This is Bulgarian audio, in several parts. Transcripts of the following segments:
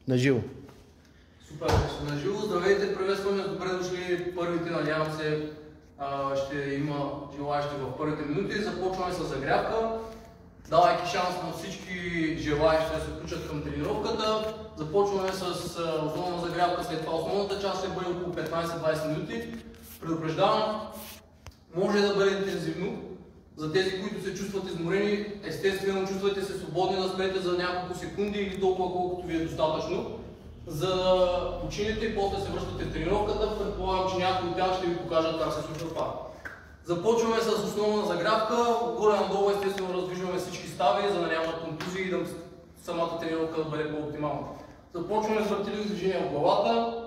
На живо. Супер, на живо. Здравейте, приветстваме, добре дошли първите, надявам се ще има желаящи в първите минути. Започваме с загрявка, давайки шанс на всички желаящи да се включат към тренировката. Започваме с основна загрявка, след това основната част ще бъде около 15-20 минути. Предупреждавам, може да бъде интензивно. За тези, които се чувстват изморени, естествено чувствайте се свободни да спрете за няколко секунди или толкова колкото ви е достатъчно, за да починете и после се връщате в тренировката. Предполагам, че някои от тях ще ви покажат как се случва това. Започваме с основна загрявка. Горе-надолу естествено раздвижваме всички стави, за да няма контузии и да самата тренировка да бъде по-оптимална. Започваме с въртеливи движения в главата.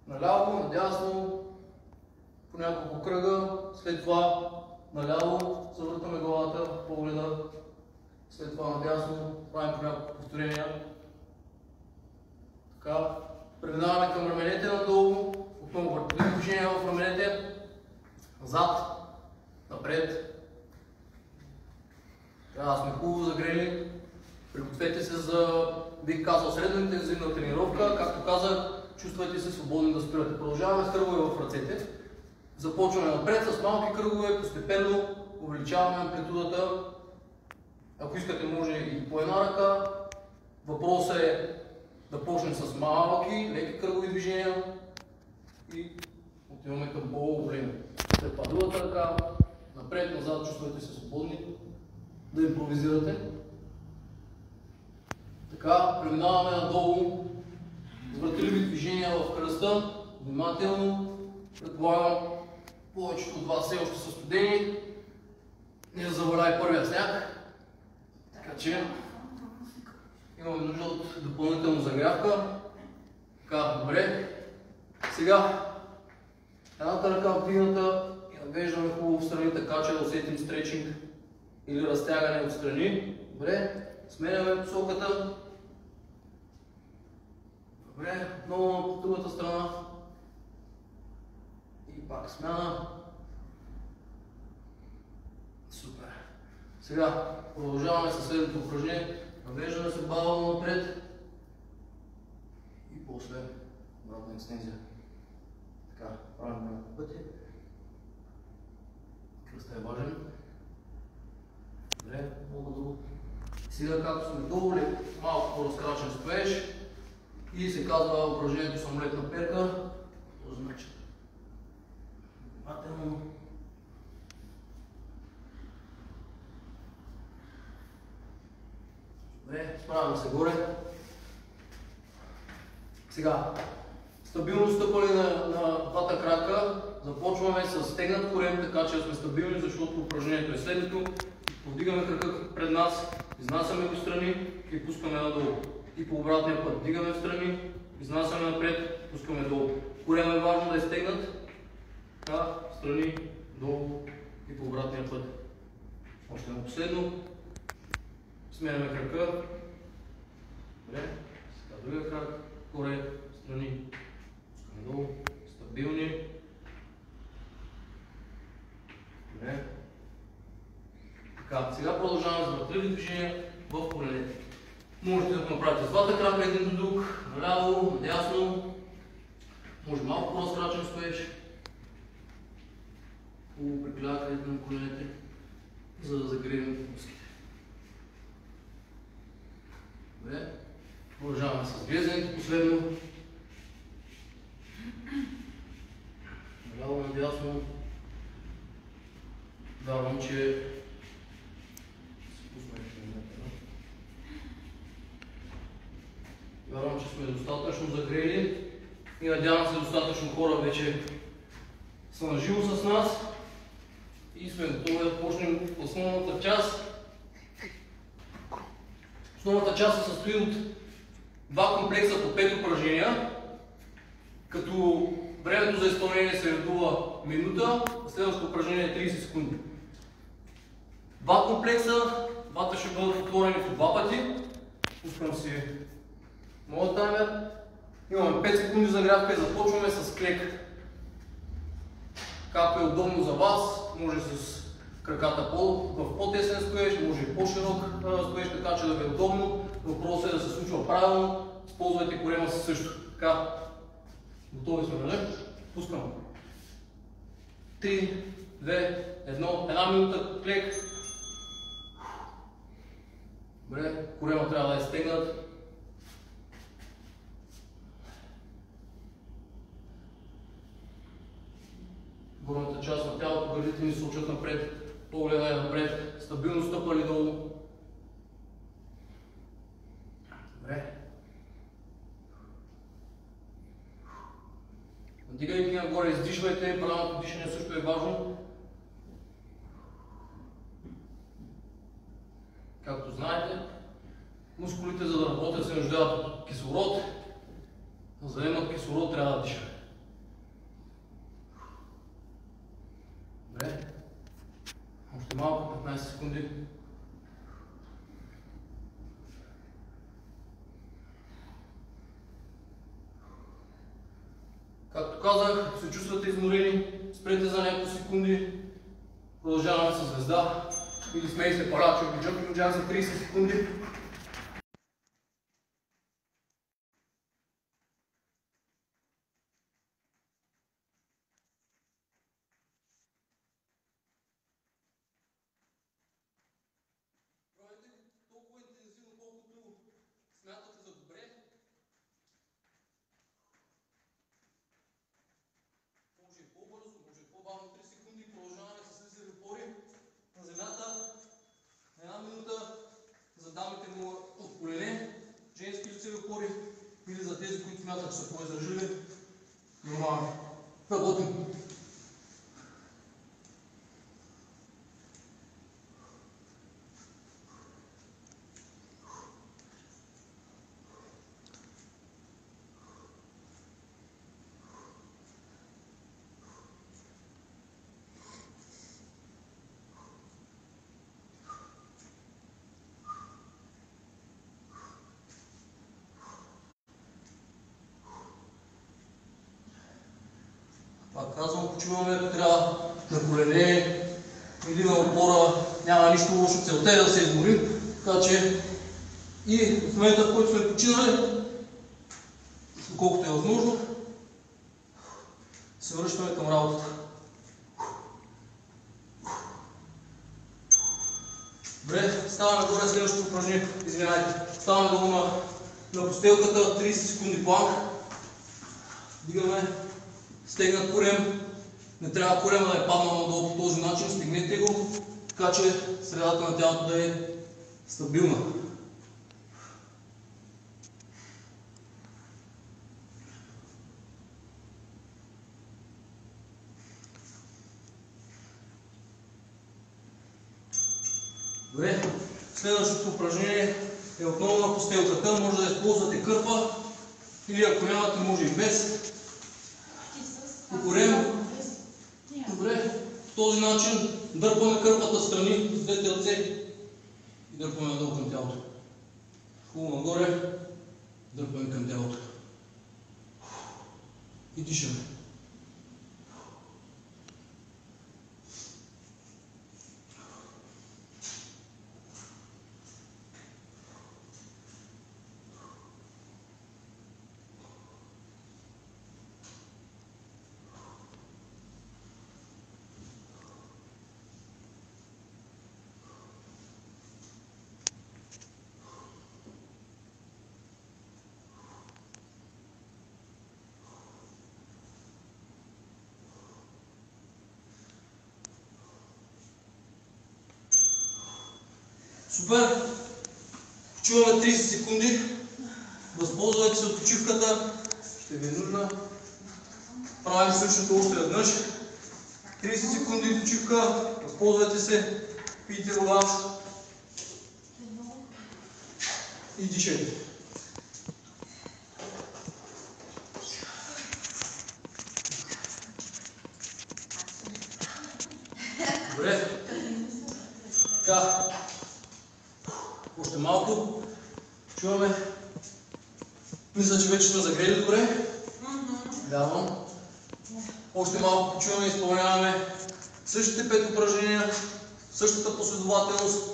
Наляво, надясно, по няколко кръга. След това наляво завъртаме главата, погледа. След това надясно, правим по няколко повторения. Така, преминаваме към раменете надолу, отново въртеливи движения в раменете, назад, напред. Трябва да сме хубаво загрели. Пригответе се за, бих казал, средно интензивна тренировка. Както казах, чувствайте се свободни да спирате. Продължаваме с кръгове в ръцете. Започваме напред с малки кръгове, постепенно увеличаваме амплитудата. Ако искате, може и по една ръка. Въпросът е да почнем с малки, леки кръгови движения и отиваме към по-големи. След това другата ръка, напред, назад, чувствайте се свободни да импровизирате. Така, преминаваме надолу с въртеливи движения в кръста. Внимателно, предполагам, повечето от вас все още са студени. Не заваляй първия сняг. Така че имаме нужда от допълнителна загрявка. Така, добре. Сега едната ръка вдигната и навеждаме хубаво в страни, така че да усетим стречинг или разтягане от страни. Добре, сменяме посоката. Добре, отново на другата страна. И пак смяна. Супер. Сега продължаваме със следното упражнение. Навеждаме се бавно напред и после обратна екстензия. Така, правим няколко пъти. Кръстът е важен. Добре, много долу. Сега, както сме долу, малко по-разкрачен стоеж и се казва упражнението самолетна перка. Този начин. Внимателно. Добре, справяме се горе. Сега, стабилно стъпване на двата крака. Започваме с стегнат корем, така че сме стабилни, защото упражнението е следното. Повдигаме крака пред нас, изнасяме го страни и пускаме надолу. И по обратния път вдигаме в страни, изнасяме напред, пускаме долу. Корем е важно да е стегнат. Така, страни, долу и по обратния път. Още на последно. Сменяме крака. Добре. Сега другия крак. Горе, страни. Пускаме долу. Стабилни. Добре. Така, сега продължаваме с въртеливи движения в коленете. Можете да го направите с двата крака един до друг. Наляво, надясно. Може малко по-разкрачен стоеж. Хубаво приклякайте на коленете, за да загреем муските. Добре. Продължаваме с глезенето последно. Наляво, надясно. Вярвам, че сме достатъчно загрели и надявам се достатъчно хора вече са на живо с нас и сме готови да почнем основната част. Основната част се състои от два комплекса по 5 упражнения, като времето за изпълнение се редува минута, а следващото упражнение е 30 секунди. Два комплекса, двата ще бъдат отворени по два пъти. Пускам си моят таймер. Имаме 5 секунди загрявка и започваме с клек. Както е удобно за вас, може с краката в по-тесен стоеж, може и по-широк стоеж, така че да ви е удобно. Въпросът е да се случва правилно. Използвайте корема си също. Така, готови сме, нали? Пускам. 3, 2, 1, една минута клек. Добре, корема трябва да е стегнат. Горната част на тялото, гърдите ни сочат напред, погледа е напред, стабилно стъпали долу. Добре. Надигайки нагоре, издишвайте, правилното дишане също е важно. Както знаете, мускулите, за да работят, се нуждаят от кислород. За да имат кислород, трябва да дишаме. Добре. Още малко, 15 секунди. Както казах, ако се чувствате изморени, спрете за няколко секунди. Продължаваме с звезда. Или смей се палачо, джъмпинг джак за 30 секунди. Правете толкова интензивно, колкото смятате за добре. Може и по-бързо, може и по-бавно, 3 секунди. Продължаваме с лизави опори на земята. Една минута за дамите му от колене, женски лицеви опори или за тези, които смятат, че са по-издържливи. Нормално. Работим. Пак казвам, почиваме, ако трябва на колене или на опора, няма нищо лошо, целта е да се изморим, така че и в момента, в който сме починали, доколкото е възможно, се връщаме към работата. Добре, ставаме горе следващото упражнение, извинайте, ставаме долу на постелката, 30 секунди планк, дигаме стегнат корем, не трябва корема да е паднал надолу по този начин, стегнете го, така че средата на тялото да е стабилна. Добре, следващото упражнение е отново на постелката, може да използвате кърпа или ако нямате, може и без. Корем. Добре, по този начин дърпаме кърпата страни с двете ръце и дърпаме надолу към тялото. Хубаво нагоре, дърпаме към тялото. И дишаме. Супер! Почиваме 30 секунди. Възползвайте се от почивката. Ще ви е нужна. Правим същото още веднъж. 30 секунди почивка. Възползвайте се. Пийте вода. И дишайте. Добре. Така. Още малко. Чуваме. Мисля, че вече сме загрели добре. Вярвам. Още малко почуваме и изпълняваме същите 5 упражнения. същата последователност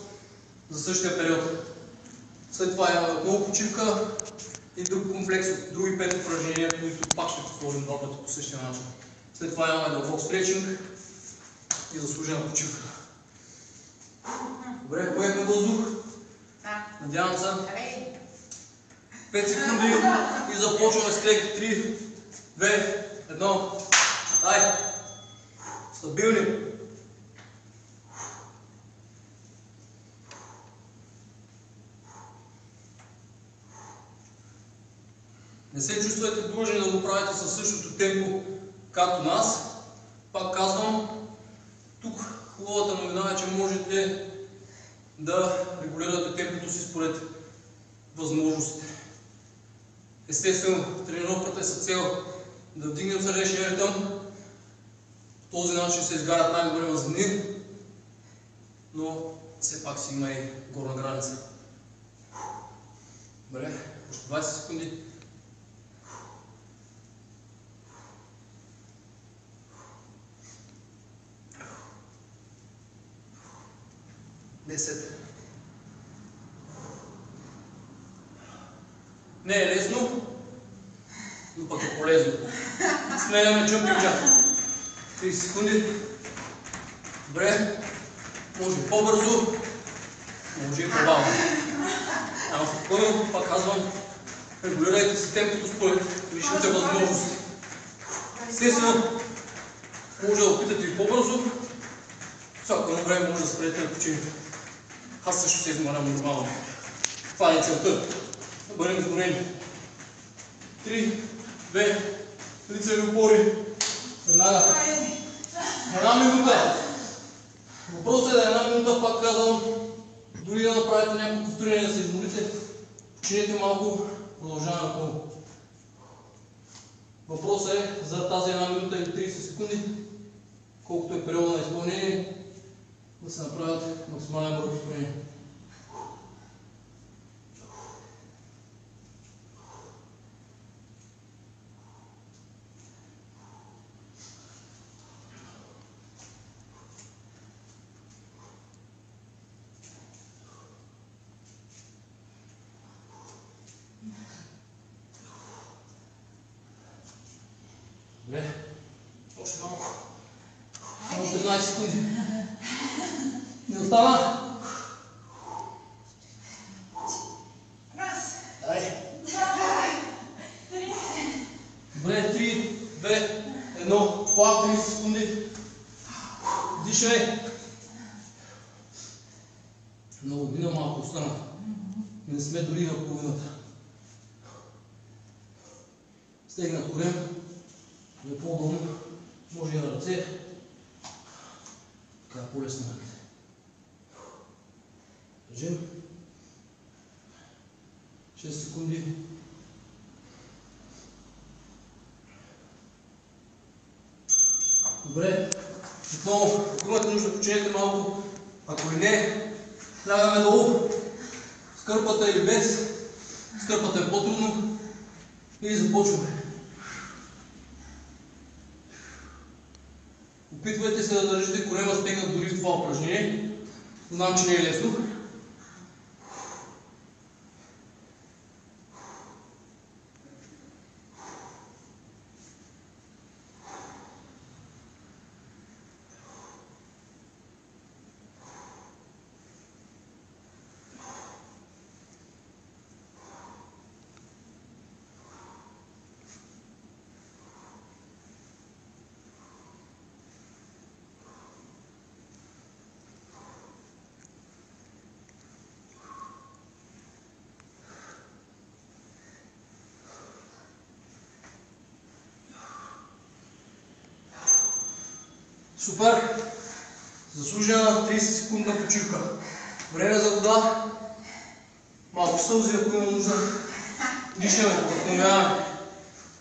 за същия период. След това имаме отново почивка и друг комплекс от други 5 упражнения, които пак ще повторим 2 пъти по същия начин. След това имаме дълбок стретчинг и заслужена почивка. Добре, поехме въздух. Надявам се. 5 секунди и започваме с крек. 3, 2, 1. Ай! Стабилни. Не се чувствайте длъжни да го правите със същото темпо, както нас. Пак казвам, тук хубавата новина е, че можете да регулирате темпото си според възможностите. Естествено, тренировката е с цел да вдигнем сърдечния ритъм. По този начин се изгарят най-добре мазнини, но все пак си има и горна граница. Добре, още 20 секунди. Не е лесно, но пък е полезно. Сменяме jumping jack. 30 секунди. Добре. Може по-бързо, може и по-бавно. Ама спокойно, пак казвам, регулирайте си темпото според личните възможности. Естествено, може да опитате и по-бързо. Всяко едно време може да спрете да починете. Аз също се измарям нормално. Това е целта. Да бъдем изгорени. 3, 2, лицеви опори. Веднага. 1 минута. Въпросът е да 1 минута, пак казвам, дори да направите някакво повторение, да се изморите, починете малко, продължаваме напълно. Въпросът е за тази 1 минута или 30 секунди, колкото е периода на изпълнение, да се направят максимален брой повторения. Добре, още малко. Само 15 секунди. Не остава? Дай. Добре, 3, 2, 1, плавно 30 секунди. Дишай. Много мина малко остана. Не сме дори на половината. Стегнат корем. Да е по-удобно, може и на ръце, така е по-лесно. Държим. 6 секунди. Добре. Отново, ако имате нужда да починете малко, ако и не, лягаме долу. С кърпата или без. С кърпата е по-трудно. И започваме. Опитвайте се да държите корема стегнат дори в това упражнение. Знам, че не е лесно. Супер! Заслужена 30 секундна почивка. Време за вода. Малко сълзи, ако има нужда. Дишаме, възстановяваме.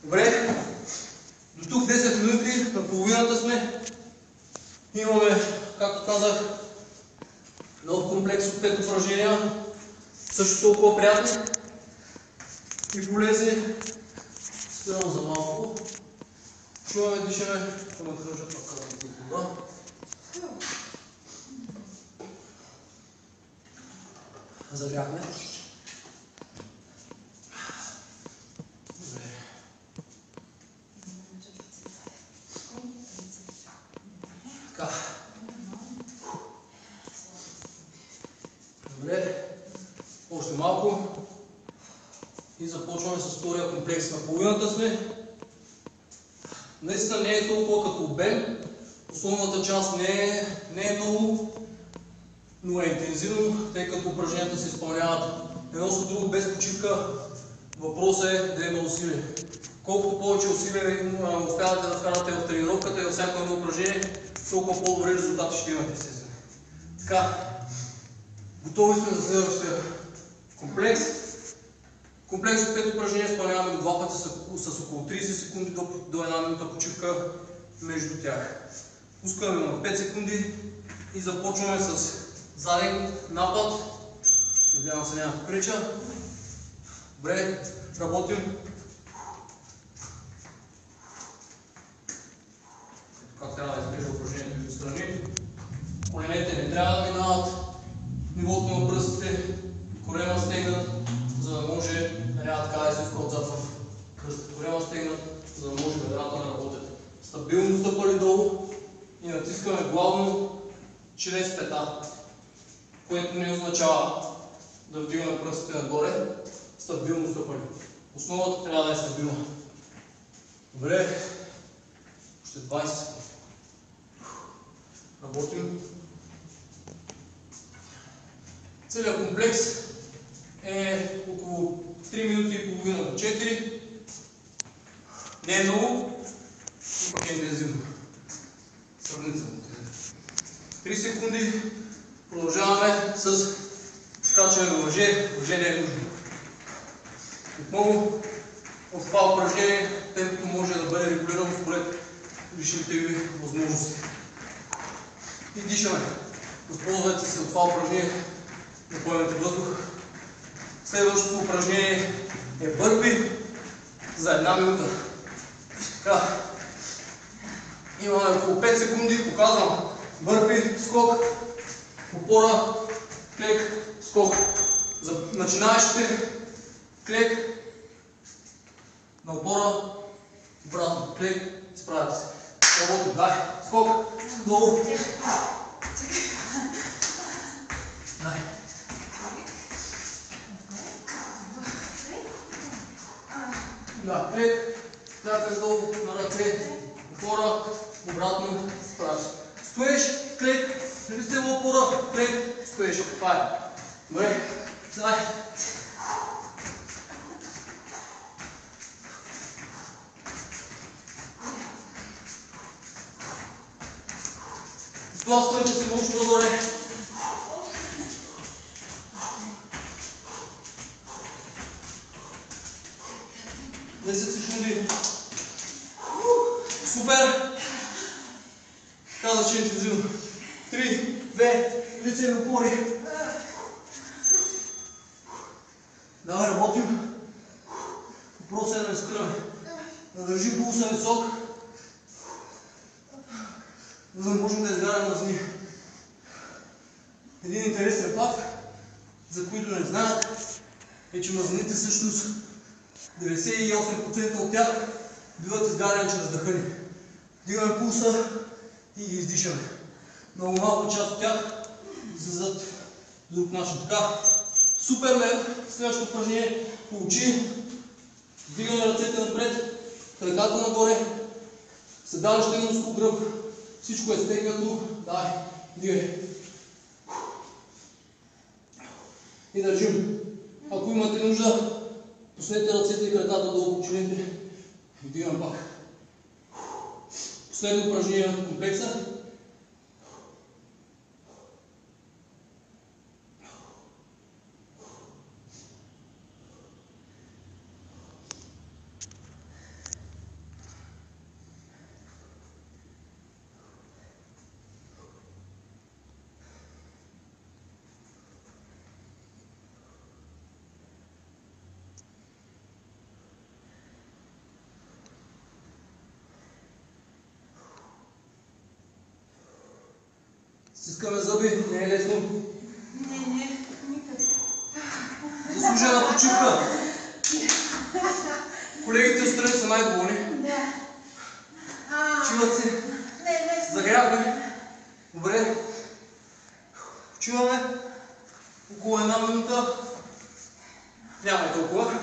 Добре. До тук 10 минути, на половината сме. Имаме, както казах, нов комплекс от 5 упражнения. Също толкова приятни и полезни. Спирам за малко. Чуваме, дишаме. Ще ме кръжа пак казвам за вода. Загряхме. Така. Добре. Още малко. И започваме с втория комплекс. На половината сме. Наистина не е толкова като обем. Основната част не е много, но е интензивно, тъй като упражненията се изпълняват едно с друго без почивка. Въпросът е да има усилие. Колкото повече усилие успявате да вкарате в тренировката и във всяко едно упражнение, толкова по-добри резултати ще имате, естествено. Така, готови сме за следващия комплекс. Комплекс от 5 упражнения изпълняваме до 2 пъти с около 30 секунди до 1 минута почивка между тях. Пускаме на 5 секунди и започваме с заден напад. Надявам се няма да покрича. Добре, работим. Как трябва да изглежда упражнението до страни. Коленете не трябва да минават нивото на пръстите, корема стегнат, за да може да няма така да се иска отзад в кръста. Корема стегнат, за да може бедрата да работят. Стабилно стъпали долу и натискаме главно чрез пета, което не означава да вдигаме пръстите нагоре, стабилно стъпали. Основата трябва да е стабилна. Добре, още 20 секунди. Работим. Целият комплекс е около 3 минути и половина до 4. Не е много, и пък е интензивно. Сравнително. 3 секунди. Продължаваме с скачане на мъже. Мъже не е нужно. Отново в това упражнение темпото може да бъде регулирано според личните ви възможности. И дишаме. Възползвайте се от това упражнение да поемете въздух. Следващото упражнение е бърпи за 1 минута. Така. Имаме около 5 секунди. Показвам. Бърпи, скок, опора, клек, скок. За начинаещите клек, на опора, обратно клек, справяте се. Работим. Дай. Скок. Долу. Дай. Да, клек, клякаш долу на ръце, опора, обратно, справяш. Стоеш, клек, листева опора, клек, стоеш. Това е. Добре, дай. Изтласквайте се научно нагоре. Секунди. Супер! Казах, че е интензивно. 3, 2, лице на опори. Давай, работим. Въпросът е да не скръме. Да държим пулса висок, за да можем да изгаряме мазнини. Един интересен факт, за които не знаят, е, че мазнините всъщност 98% от тях биват изгаряни чрез дъхани. Дигаме пулса и ги издишаме. Много малко част от тях излизат друг начин. Така, Супермен, следващото упражнение, получи, вдигаме ръцете напред, краката нагоре, седалище мускул гръб, всичко е стегнато, дай, дигай. И държим. Ако имате нужда, пуснете ръцете и краката долу по члените и вдигам пак. Последно упражнение на комплекса. Стискаме зъби, не е лесно. Не, никак. заслужена почивка. Колегите отстрани са най-доволни. Почиват се. Загряваме. Добре. Почиваме. Около една минута. Няма и толкова.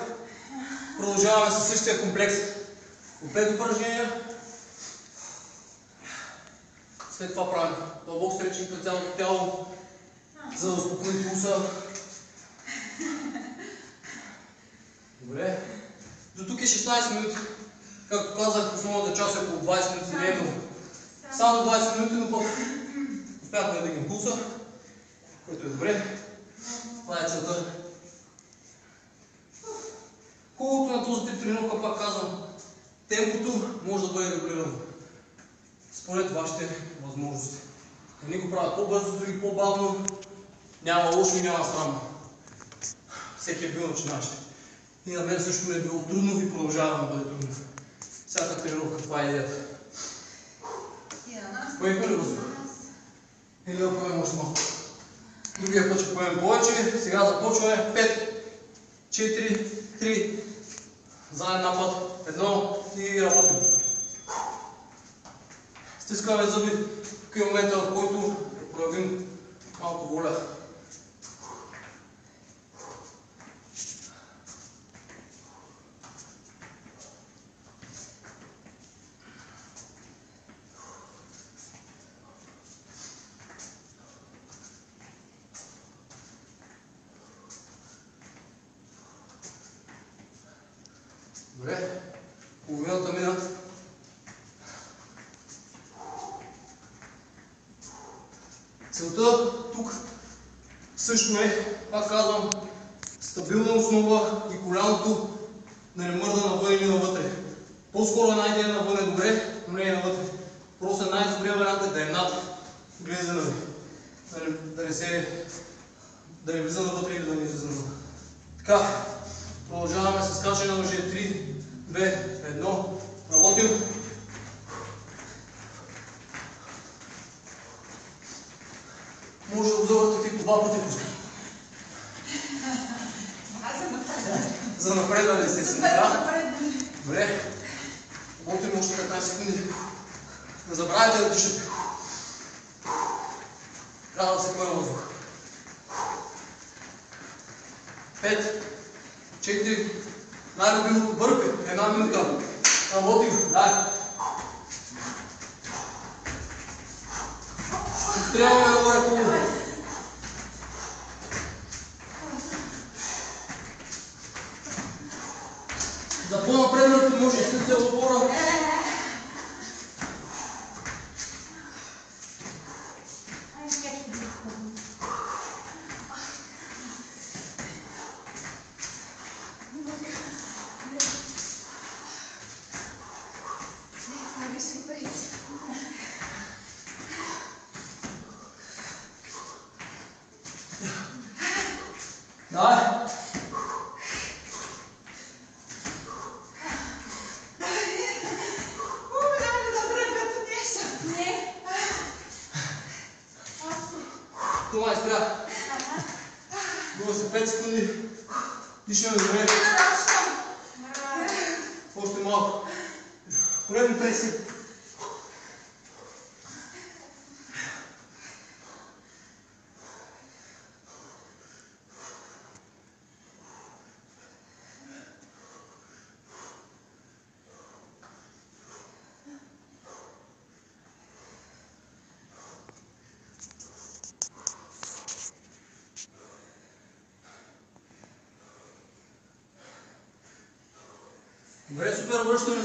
Продължаваме със същия комплекс. От 5 упражнения. След това правим дълбок стречинг на цялото тяло, за да успокои пулса. Добре. До тук е 16 минути. Както казах, основната част е около 20 минути дневно. Само 20 минути, но пък успяхме да дигнем пулса, което е добре. Това е целта. Хубавото на този тип тренировка, пак казвам, темпото може да бъде регулирано според вашите възможности. Едни го правят по-бързо, други по-бавно. Няма лошо и няма странно. Всеки е бил начинач. И на мен също ми е било трудно и продължава да бъде трудно. Всяка тренировка, това е идеята. Поехме ли въздух? Или да поемем още малко? Другия път ще поемем повече. Сега започваме. 5, 4, 3. Заедно на път. 1 и работим. Стискаме зъби. Тук е момента, в който проявим малко воля. Добре, половината мина. Целта тук също е, пак казвам, стабилна основа и коляното да не мърда навън или навътре. По-скоро една идея навън е добре, но не е навътре. Просто най-добрият вариант е да е над глезена ви. Да не влиза навътре или да не излиза навън. Така, продължаваме с качване на мъже. 3, 2, 1. Работим. Може да го завъртате по два пъти пуска. За напредване, естествено. Добре. Работим още 15 секунди. Не забравяйте да дишате. Трябва да се поема въздух. 5, 4, най-любимото бърпи. Една минута. Работим. Дай. Стрелваме нагоре хубаво. За по-напредното може да след отбора. Дай! Това е спря. Било се 5 секунди. Дишаме добре. Още малко. Големи преси. Добре, супер, връщаме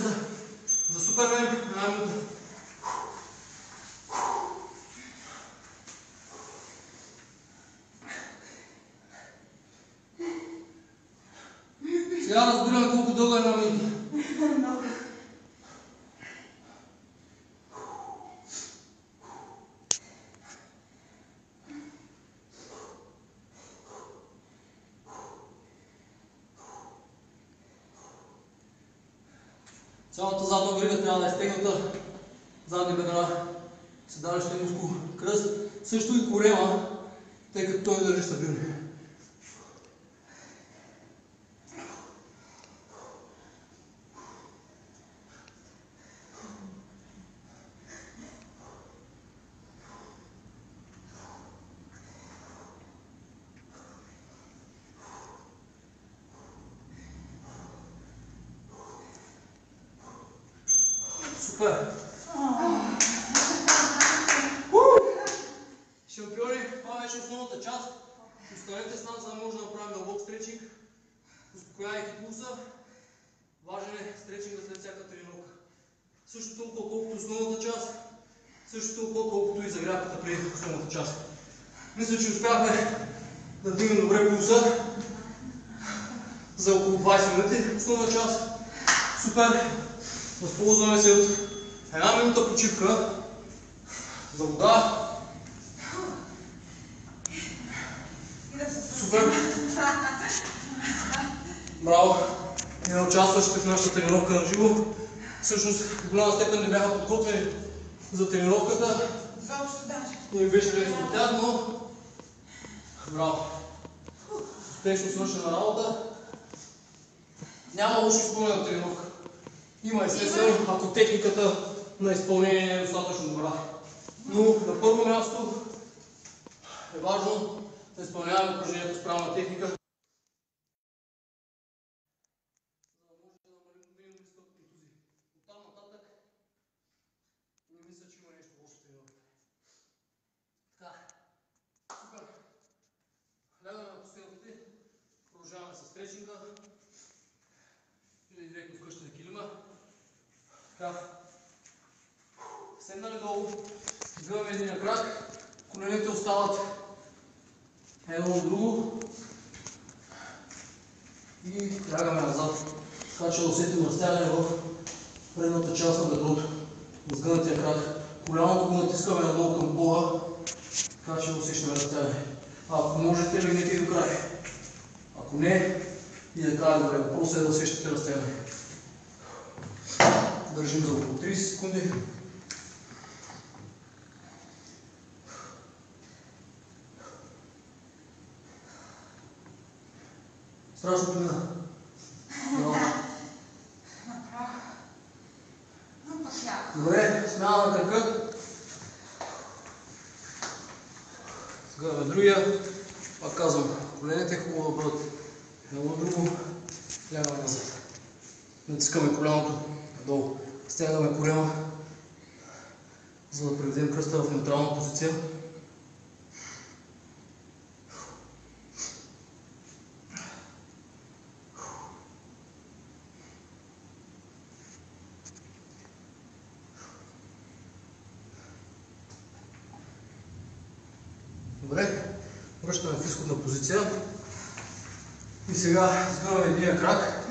за Супермен. Една минута. Сега разбираме колко дълго е една минута. Цялата задна верига трябва да е стегната, задни бедра, седалище мускул, кръст, също и корема, тъй като той държи стабилно. Супер! Шампиони, това беше основната част. Останете с нас, за да може да направим дълбок стречинг. Успокоявайки пулса. Важен е стречинга след всяка тренировка. Също толкова колкото основната част, също толкова колкото и загрявката преди основната част. Мисля, че успяхме да вдигнем добре пулса за около 20 минути основна част. Супер! Възползваме се от една минута почивка за вода. Супер! Браво! И на участващите в нашата тренировка на живо. Всъщност в голяма степен не бяха подготвени за тренировката. Не ми беше лесно от тях, но браво! Успешно свършена работа. Няма лошо изпълнена на тренировка. Има естествено, ако техниката на изпълнение не е достатъчно добра. Но на първо място е важно да изпълняваме упражнението с правилна техника. За да може да намалим до минимум риска от контузии. Оттам нататък не мисля, че има нещо лошо в тренировката. Така, супер. Лягаме на последните, продължаваме с стречинга. Или директно вкъща на килима. Така. Седнали долу, изгъваме единия крак, коленете остават едно от друго и лягаме назад. Така че да усетим разтягане в предната част на бедрото, на сгънатия крак. Коляното го натискаме надолу към пода, така че да усещаме разтягане. Ако можете, легнете и до край. Ако не, и да кажа добре, въпросът е да усещате разтягане. Държим за около 30 секунди. Страшно мина. Добре, смяна на кръка. Сгъваме другия. Пак казвам, коленете хубаво да бъдат едно друго. Лягаме назад. Натискаме коляното надолу. Стягаме корема, за да приведем кръста в неутрална позиция. Добре, връщаме в изходна позиция и сега сгъваме единия крак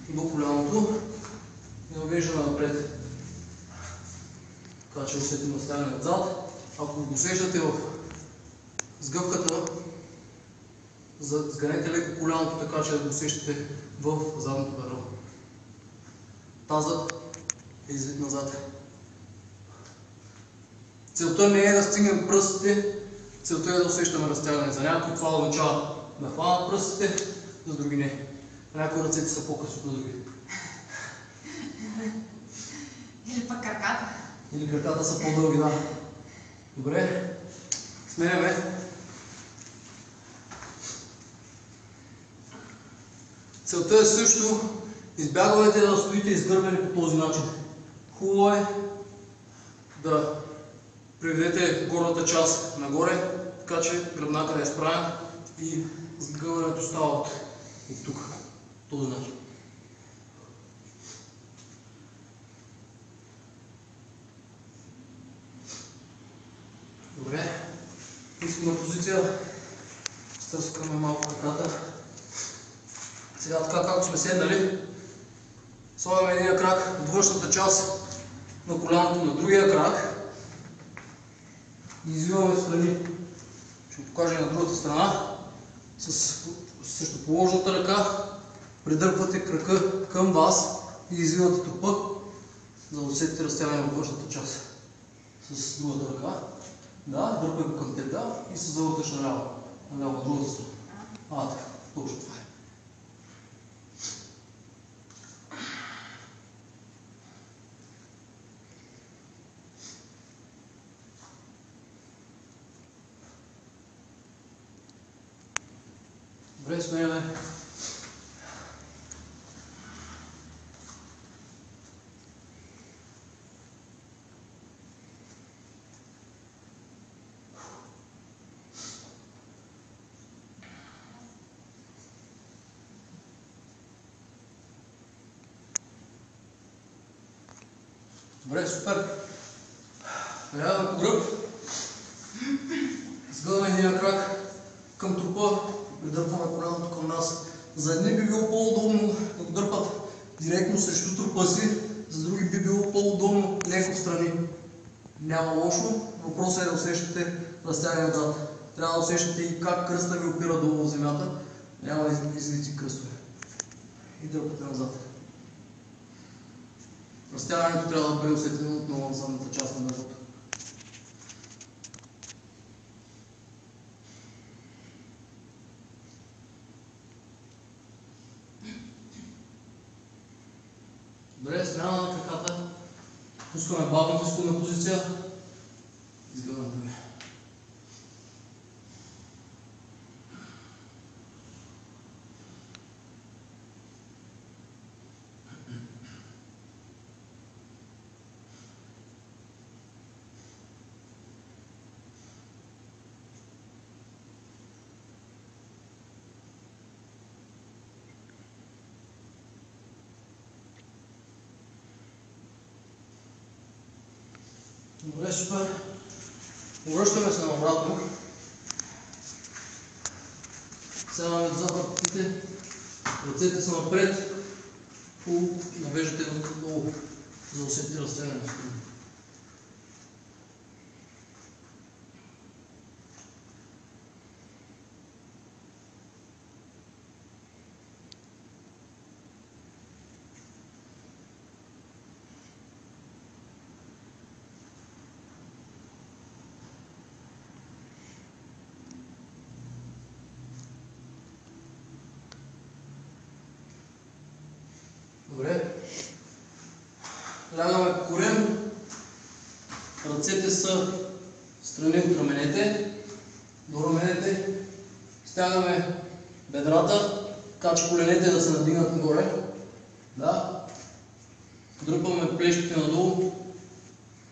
до коляното и навеждаме напред. Така че усетим разтягане отзад. Ако го усещате в сгъвката, сгънете леко коляното, така че да го усещате в задното бедро. Тазът е извит назад. Целта не е да стигнем пръстите, целта е да усещаме разтягане. За някои това означава да хванат пръстите, за други не. Някои ръцете са по-къси от други. Или пък краката. Или краката са по-дълги, да. Добре. Сменяме. Целта е също, избягвайте да стоите изгърбени по този начин. Хубаво е да приведете горната част нагоре, така че гръбнака да е справен и сгъването става от тук, този начин. Добре, изходна позиция, стърскаме малко краката. Сега така както сме седнали, слагаме един крак от външната част на коляното на другия крак и извиваме страни. Ще покажа и на другата страна. С същоположната ръка придърпвате крака към вас и извивате тук пък, за да усетите разтягане във външната част. С другата ръка. Да, дърпай го към теб, да, и се завърташ наляво. Наляво от другата страна. Така, точно това е. Добре, сменяме. Добре, супер. Лягаме по гръб. Сгъваме един крак към трупа, придърпваме коленото към нас. За едни би било по-удобно да го дърпат директно срещу трупа си, за други би било по-удобно леко встрани. Няма лошо, въпросът е да усещате разтягане назад. Трябва да усещате и как кръста ви опира долу в земята. Няма излити кръстове. И дърпате назад. Разтягането трябва да бъде усетено отново на задната част на дърпата. Добре, смяна на краката. Пускаме бавно в изходна позиция. Изгъваме. Добре, супер. Връщаме се наобратно. Сядаме отзад на пътите. Ръцете са напред. Навеждате долу, за да усетите разтягането. Добре. Лягаме по корем. Ръцете са страни от раменете. До раменете. Стягаме бедрата, така че коленете да се надигнат нагоре. Да. Дръпваме плещите надолу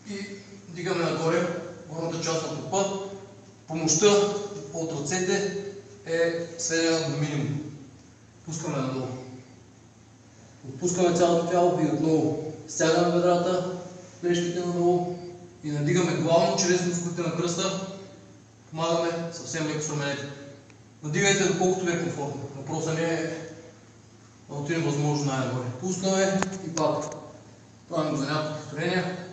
и дигаме нагоре горната част на трупа. Помощта от ръцете е сведена до минимум. Пускаме надолу. Отпускаме цялото тяло и отново стягаме бедрата, плещите надолу и надигаме главно чрез мускулите на кръста. Помагаме съвсем леко с раменете. Надигайте доколкото ви е комфортно. Въпросът не е да отидем възможно най-нагоре. Пускаме и пак. Правим го за няколко повторения.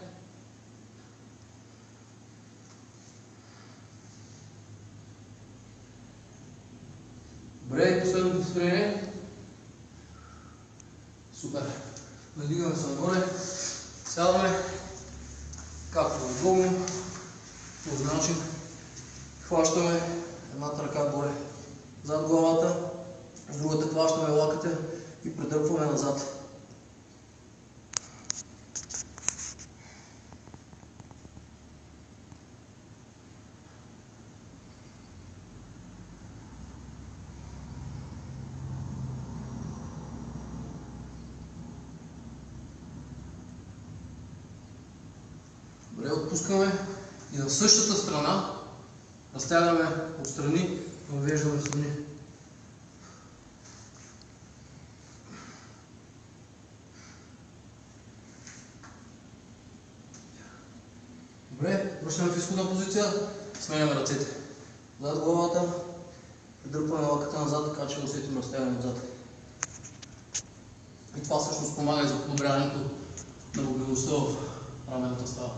Добре, последното повторение. Супер. Надигаме се нагоре. Сядаме. Както е удобно. По този начин. Хващаме едната ръка горе зад главата. С другата хващаме лакътя и предърпваме назад. Добре, отпускаме и в същата страна разтягаме отстрани, въвеждаме встрани. Добре, връщаме в изходна позиция, сменяме ръцете. Зад главата, придърпваме лакъта назад, така че усетим разтягане отзад. И това всъщност помага и за подобряването на мобилността в рамената става.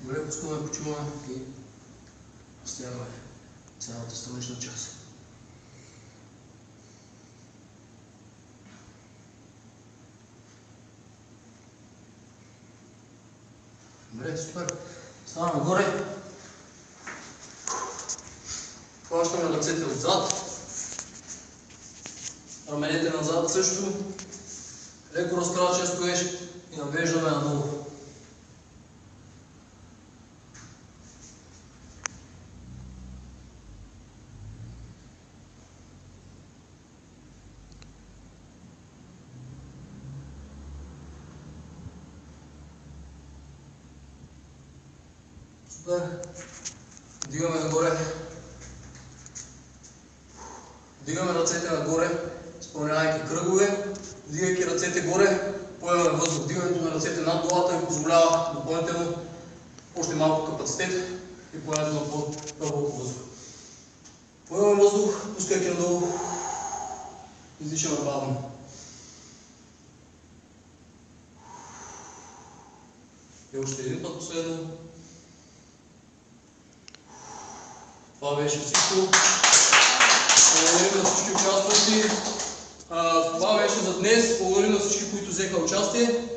Добре, пускаме, почиваме и разтягаме цялата странична част. Добре, супер. Ставаме горе. Хващаме ръцете отзад. Раменете назад също. Леко разкрачен стоеш и навеждаме надолу. Супер. Дигаме нагоре. Дигаме ръцете нагоре, изпълнявайки кръгове. Дигайки ръцете горе, поемаме въздух. Дигането на ръцете над главата ви позволява допълнително още малко капацитет и поемането на по-дълбоко въздух. Поемаме въздух, пускайки надолу. Издишаме бавно. И още един път последно. Това беше всичко. Благодарим на всички участващи. Това беше за днес. Благодарим на всички, които взеха участие.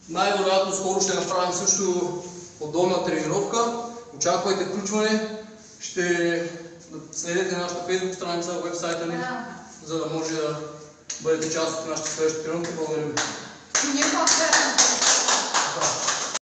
Най-вероятно скоро ще направим също подобна тренировка. Очаквайте включване. Ще следете нашата Facebook страница, вебсайта ни, за да може да бъдете част от нашите следващи тренировки. Благодарим.